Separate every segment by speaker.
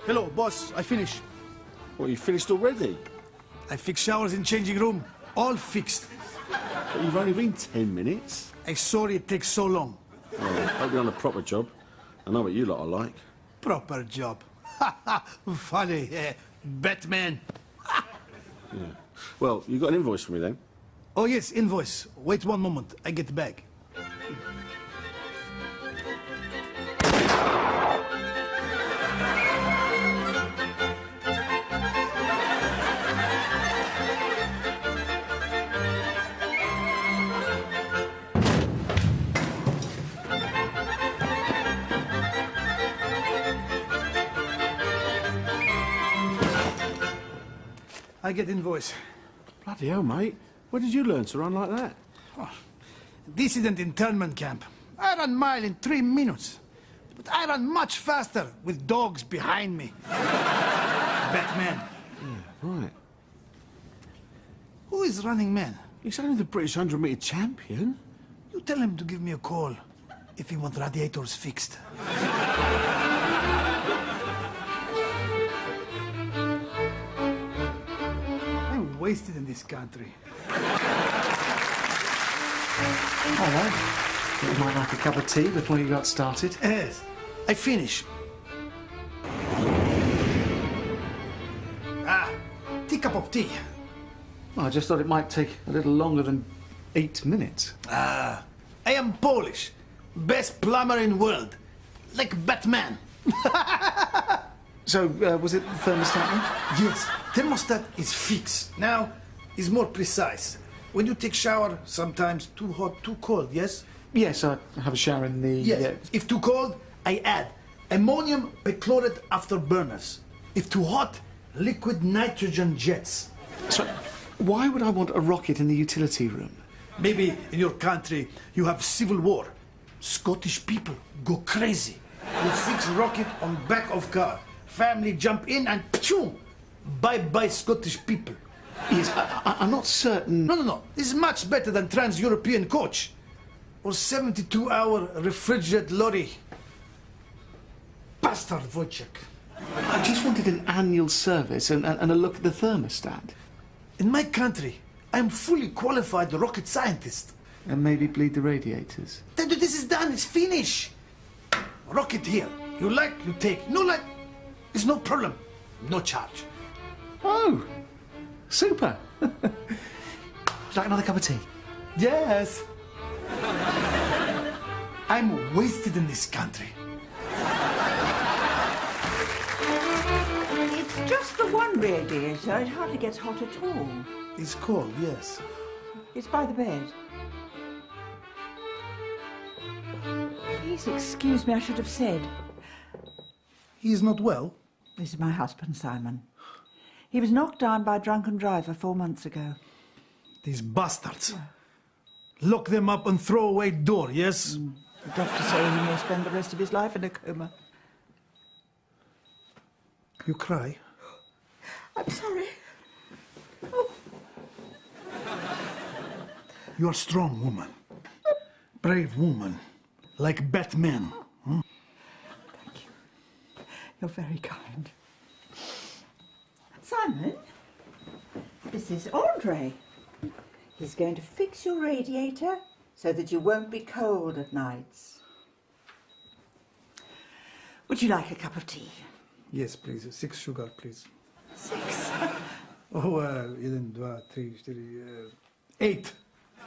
Speaker 1: Hello, boss. I finished.
Speaker 2: What, you finished already?
Speaker 1: I fixed showers in changing room. All fixed.
Speaker 2: But you've only been 10 minutes.
Speaker 1: I'm sorry it takes so long.
Speaker 2: Well, hope you're on a proper job. I know what you lot are like.
Speaker 1: Proper job. Funny, Batman.
Speaker 2: Yeah. Well, you got an invoice for me then?
Speaker 1: Oh, yes, invoice. Wait one moment. I get back. I get invoice.
Speaker 2: Bloody hell, mate. Where did you learn to run like that?
Speaker 1: Oh, this isn't internment camp. I run mile in 3 minutes. But I run much faster with dogs behind me. Batman.
Speaker 2: Yeah, right.
Speaker 1: Who is running man?
Speaker 2: He's only the British 100-metre champion.
Speaker 1: You tell him to give me a call if he wants radiators fixed. I'm wasted in this country.
Speaker 3: Hello. You might like a cup of tea before you got started.
Speaker 1: Yes, I finish. Cup of tea.
Speaker 3: Well, I just thought it might take a little longer than 8 minutes.
Speaker 1: I am Polish. Best plumber in world. Like Batman.
Speaker 3: So, was it the thermostat then?
Speaker 1: Yes, thermostat is fixed. Now, is more precise. When you take shower, sometimes too hot, too cold, yes?
Speaker 3: Yes, I have a shower in the...
Speaker 1: Yes. If too cold, I add ammonium perchlorate afterburners. If too hot, liquid nitrogen jets.
Speaker 3: So, why would I want a rocket in the utility room?
Speaker 1: Maybe in your country you have civil war. Scottish people go crazy. You fix rocket on back of car. Family jump in and pshoo! Bye-bye Scottish people.
Speaker 3: Yes, I'm not certain...
Speaker 1: No. This is much better than Trans-European coach. Or 72-hour refrigerated lorry. Bastard Wojciech.
Speaker 3: I just wanted an annual service and a look at the thermostat.
Speaker 1: In my country, I'm fully qualified rocket scientist.
Speaker 3: And maybe bleed the radiators.
Speaker 1: This is done, it's finished. Rocket here. You like, you take. No like, it's no problem. No charge.
Speaker 3: Oh, super. Would you like another cup of tea?
Speaker 1: Yes. I'm wasted in this country.
Speaker 4: It's just the one radiator. It hardly gets hot at all.
Speaker 1: It's cold, yes.
Speaker 4: It's by the bed. Please excuse me, I should have said.
Speaker 1: He's not well.
Speaker 4: This is my husband, Simon. He was knocked down by a drunken driver 4 months ago.
Speaker 1: These bastards. Lock them up and throw away door, yes?
Speaker 4: The doctor saying he may spend the rest of his life in a coma.
Speaker 1: You cry?
Speaker 4: I'm sorry. Oh.
Speaker 1: You're a strong woman. Brave woman. Like Batman. Hmm?
Speaker 4: Thank you. You're very kind. Simon, this is Andre. He's going to fix your radiator so that you won't be cold at nights. Would you like a cup of tea?
Speaker 1: Yes, please. 6 sugar, please.
Speaker 4: 6.
Speaker 1: Oh, 1, 2, 3, 4, 8.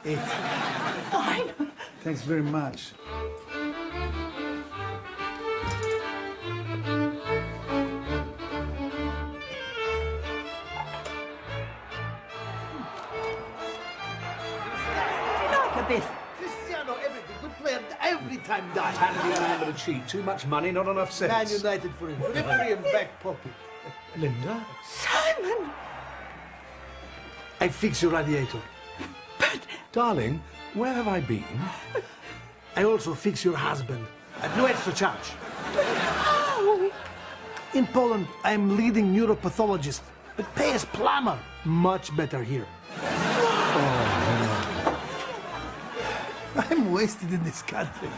Speaker 1: 8.
Speaker 4: Fine.
Speaker 1: Thanks very much. Cristiano, everything. Good player. Every time dies.
Speaker 5: Handy man with a cheat. Too much money, not enough sense.
Speaker 1: Man United for him. Referee in back pocket.
Speaker 5: Linda?
Speaker 4: Simon!
Speaker 1: I fix your radiator.
Speaker 5: Darling, where have I been?
Speaker 1: I also fix your husband. At no extra charge.
Speaker 4: How?
Speaker 1: In Poland, I'm leading neuropathologist. But pay as plumber. Much better here. I'm wasted in this country.